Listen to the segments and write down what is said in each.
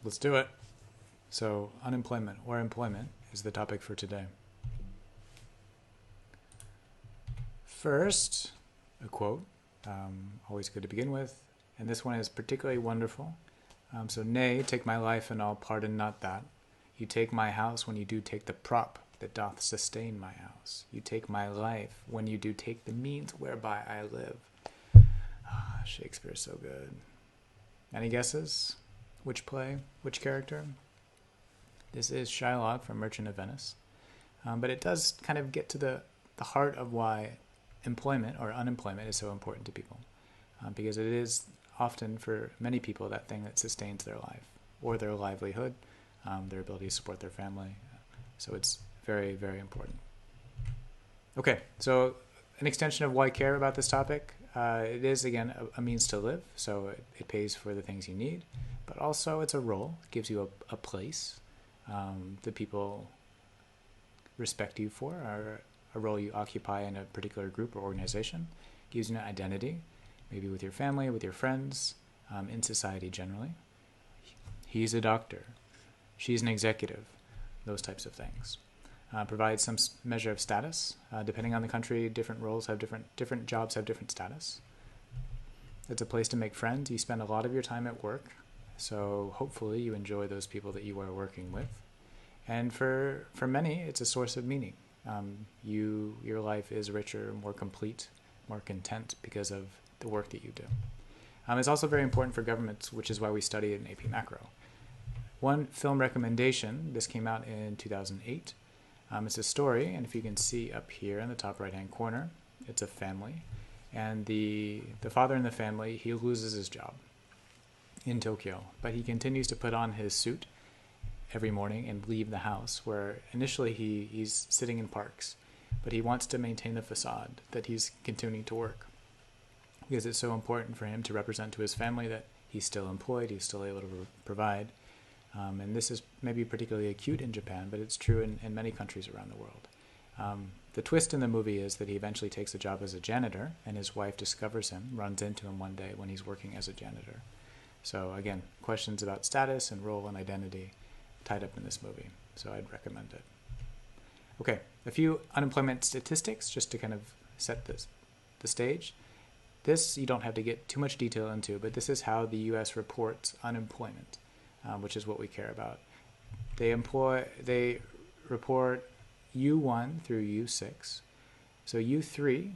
Let's do it. So, unemployment or employment is the topic for today. First, a quote, always good to begin with, and this one is particularly wonderful. Nay, take my life and all, pardon not that. You take my house when you do take the prop that doth sustain my house. You take my life when you do take the means whereby I live. Shakespeare's so good. Any guesses? Which play? Which character? This is Shylock from Merchant of Venice. But it does kind of get to the heart of why employment or unemployment is so important to people. Because it is often, for many people, that thing that sustains their life or their livelihood, their ability to support their family. So it's very, very important. Okay, so an extension of why I care about this topic. It is, again, a means to live, so it pays for the things you need, but also it's a role. It gives you a place that people respect you for, or a role you occupy in a particular group or organization. It gives you an identity, maybe with your family, with your friends, in society generally. He's a doctor. She's an executive. Those types of things. Provides some measure of status. Depending on the country, different roles have different jobs have different status. It's a place to make friends. You spend a lot of your time at work, so hopefully you enjoy those people that you are working with. And for many, it's a source of meaning. Your life is richer, more complete, more content because of the work that you do. It's also very important for governments, which is why we study it in AP Macro. One film recommendation, this came out in 2008. It's a story, and if you can see up here in the top right-hand corner, it's a family. And the father in the family, he loses his job in Tokyo, but he continues to put on his suit every morning and leave the house, where initially he's sitting in parks, but he wants to maintain the facade that he's continuing to work, because it's so important for him to represent to his family that he's still employed, he's still able to provide. And this is maybe particularly acute in Japan, but it's true in many countries around the world. The twist in the movie is that he eventually takes a job as a janitor, and his wife discovers him, runs into him one day when he's working as a janitor. So again, questions about status and role and identity tied up in this movie, so I'd recommend it. Okay, a few unemployment statistics just to kind of set the stage. This you don't have to get too much detail into, but this is how the U.S. reports unemployment, which is what we care about. They report U1 through U6. So U3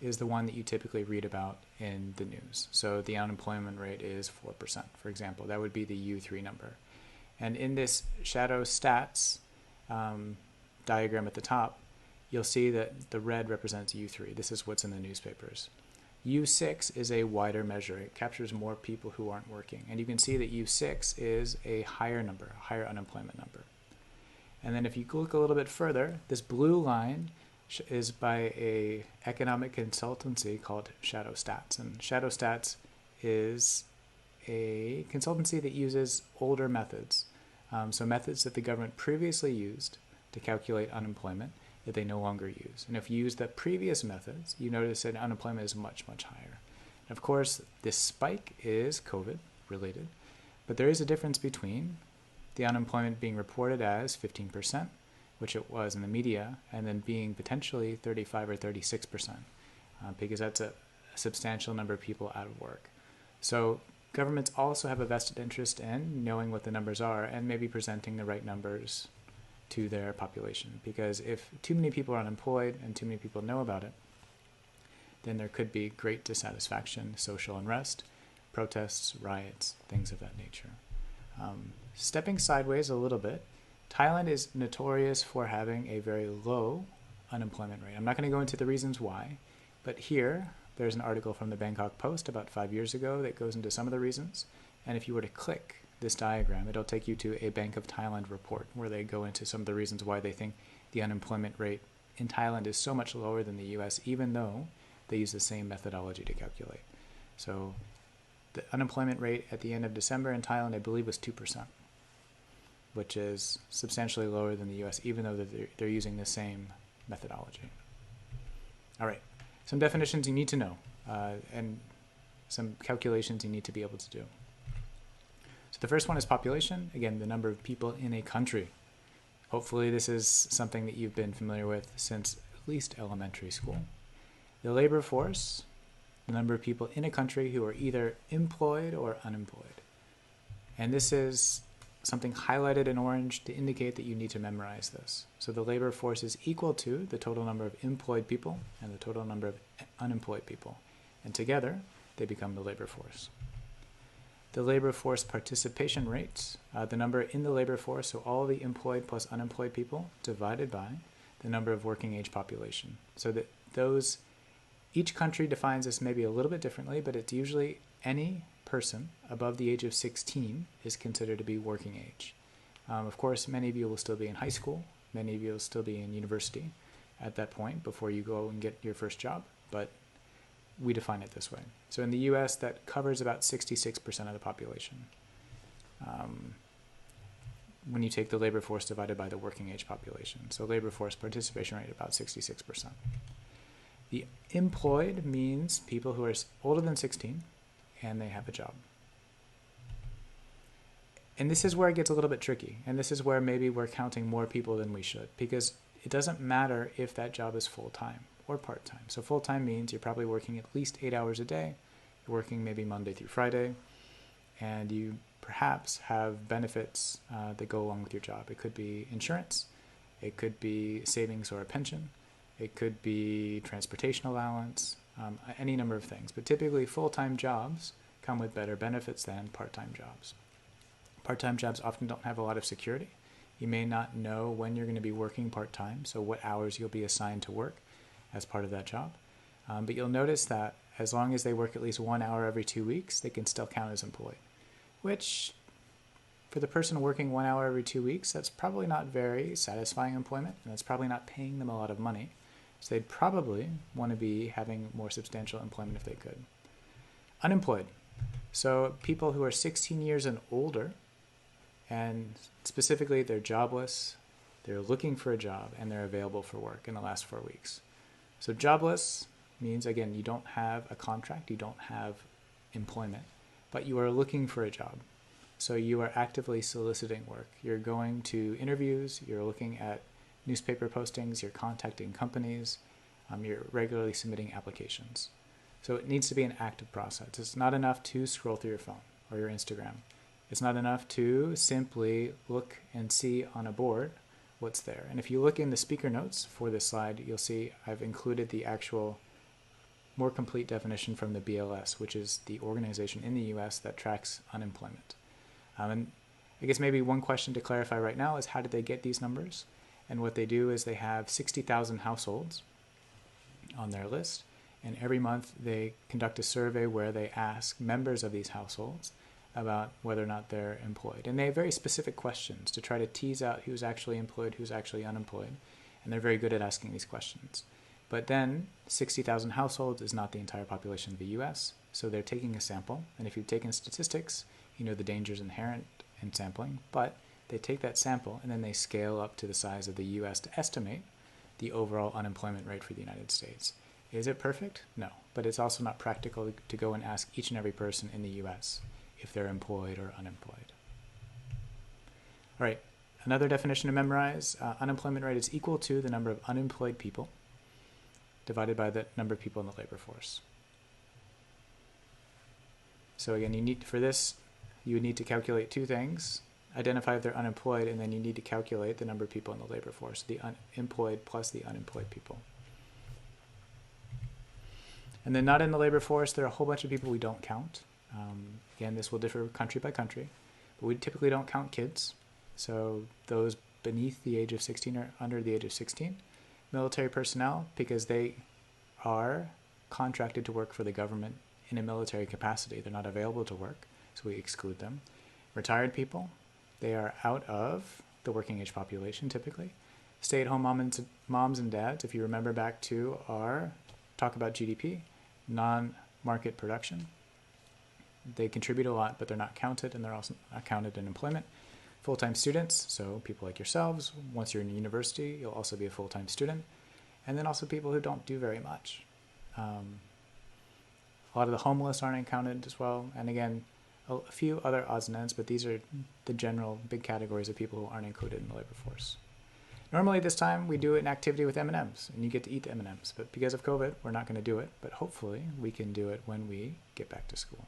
is the one that you typically read about in the news. So the unemployment rate is 4%, for example. That would be the U3 number. And in this shadow stats diagram at the top, you'll see that the red represents U3. This is what's in the newspapers. U6 is a wider measure. It captures more people who aren't working. And you can see that U6 is a higher number, a higher unemployment number. And then if you look a little bit further, this blue line is by a economic consultancy called Shadow Stats. And Shadow Stats is a consultancy that uses older methods. So methods that the government previously used to calculate unemployment that they no longer use. And if you use the previous methods, you notice that unemployment is much, much higher. And of course, this spike is COVID related, but there is a difference between the unemployment being reported as 15%, which it was in the media, and then being potentially 35 or 36%, because that's a substantial number of people out of work. So governments also have a vested interest in knowing what the numbers are and maybe presenting the right numbers to their population, because if too many people are unemployed and too many people know about it, then there could be great dissatisfaction, social unrest, protests, riots, things of that nature. Stepping sideways a little bit, Thailand is notorious for having a very low unemployment rate. I'm not going to go into the reasons why, but here there's an article from the Bangkok Post about 5 years ago that goes into some of the reasons, and if you were to click this diagram, it'll take you to a Bank of Thailand report where they go into some of the reasons why they think the unemployment rate in Thailand is so much lower than the US, even though they use the same methodology to calculate. So the unemployment rate at the end of December in Thailand, I believe, was 2%, which is substantially lower than the US, even though they're using the same methodology. All right, some definitions you need to know, and some calculations you need to be able to do. So the first one is population. Again, the number of people in a country. Hopefully this is something that you've been familiar with since at least elementary school. The labor force, the number of people in a country who are either employed or unemployed. And this is something highlighted in orange to indicate that you need to memorize this. So the labor force is equal to the total number of employed people and the total number of unemployed people. And together, they become the labor force. The labor force participation rate, the number in the labor force, so all the employed plus unemployed people divided by the number of working age population. So that each country defines this maybe a little bit differently, but it's usually any person above the age of 16 is considered to be working age. Of course, many of you will still be in high school. Many of you will still be in university at that point before you go and get your first job, but we define it this way. So in the US, that covers about 66% of the population. When you take the labor force divided by the working age population. So labor force participation rate about 66%. The employed means people who are older than 16 and they have a job. And this is where it gets a little bit tricky. And this is where maybe we're counting more people than we should, because it doesn't matter if that job is full-time or part-time. So full-time means you're probably working at least 8 hours a day. You're working maybe Monday through Friday, and you perhaps have benefits that go along with your job. It could be insurance. It could be savings or a pension. It could be transportation allowance, any number of things. But typically, full-time jobs come with better benefits than part-time jobs. Part-time jobs often don't have a lot of security. You may not know when you're going to be working part-time, so what hours you'll be assigned to work as part of that job. But you'll notice that as long as they work at least 1 hour every 2 weeks, they can still count as employed, which for the person working 1 hour every 2 weeks, that's probably not very satisfying employment, and that's probably not paying them a lot of money. So they'd probably want to be having more substantial employment if they could. Unemployed. So people who are 16 years and older, and specifically they're jobless, they're looking for a job, and they're available for work in the last 4 weeks. So jobless means, again, you don't have a contract, you don't have employment, but you are looking for a job. So you are actively soliciting work. You're going to interviews, you're looking at newspaper postings, you're contacting companies, you're regularly submitting applications. So it needs to be an active process. It's not enough to scroll through your phone or your Instagram. It's not enough to simply look and see on a board what's there. And if you look in the speaker notes for this slide, you'll see I've included the actual more complete definition from the BLS, which is the organization in the US that tracks unemployment. And I guess maybe one question to clarify right now is, how did they get these numbers? And what they do is they have 60,000 households on their list, and every month they conduct a survey where they ask members of these households about whether or not they're employed. And they have very specific questions to try to tease out who's actually employed, who's actually unemployed. And they're very good at asking these questions. But then 60,000 households is not the entire population of the US. So they're taking a sample. And if you've taken statistics, you know the dangers inherent in sampling. But they take that sample and then they scale up to the size of the US to estimate the overall unemployment rate for the United States. Is it perfect? No. But it's also not practical to go and ask each and every person in the US if they're employed or unemployed. All right, another definition to memorize. Unemployment rate is equal to the number of unemployed people divided by the number of people in the labor force. So again, for this, you would need to calculate two things. Identify if they're unemployed, and then you need to calculate the number of people in the labor force, the unemployed plus the unemployed people. And then not in the labor force, there are a whole bunch of people we don't count. Again, this will differ country by country, but we typically don't count kids. So those beneath the age of 16 or under the age of 16. Military personnel, because they are contracted to work for the government in a military capacity. They're not available to work, so we exclude them. Retired people, they are out of the working age population typically. Stay-at-home moms and dads, if you remember back to our talk about GDP, non-market production. They contribute a lot, but they're not counted, and they're also not counted in employment. Full-time students, so people like yourselves, once you're in university, you'll also be a full-time student. And then also people who don't do very much. A lot of the homeless aren't counted as well. And again, a few other odds and ends, but these are the general big categories of people who aren't included in the labor force. Normally this time we do an activity with M&Ms, and you get to eat the M&Ms, but because of COVID, we're not going to do it, but hopefully we can do it when we get back to school.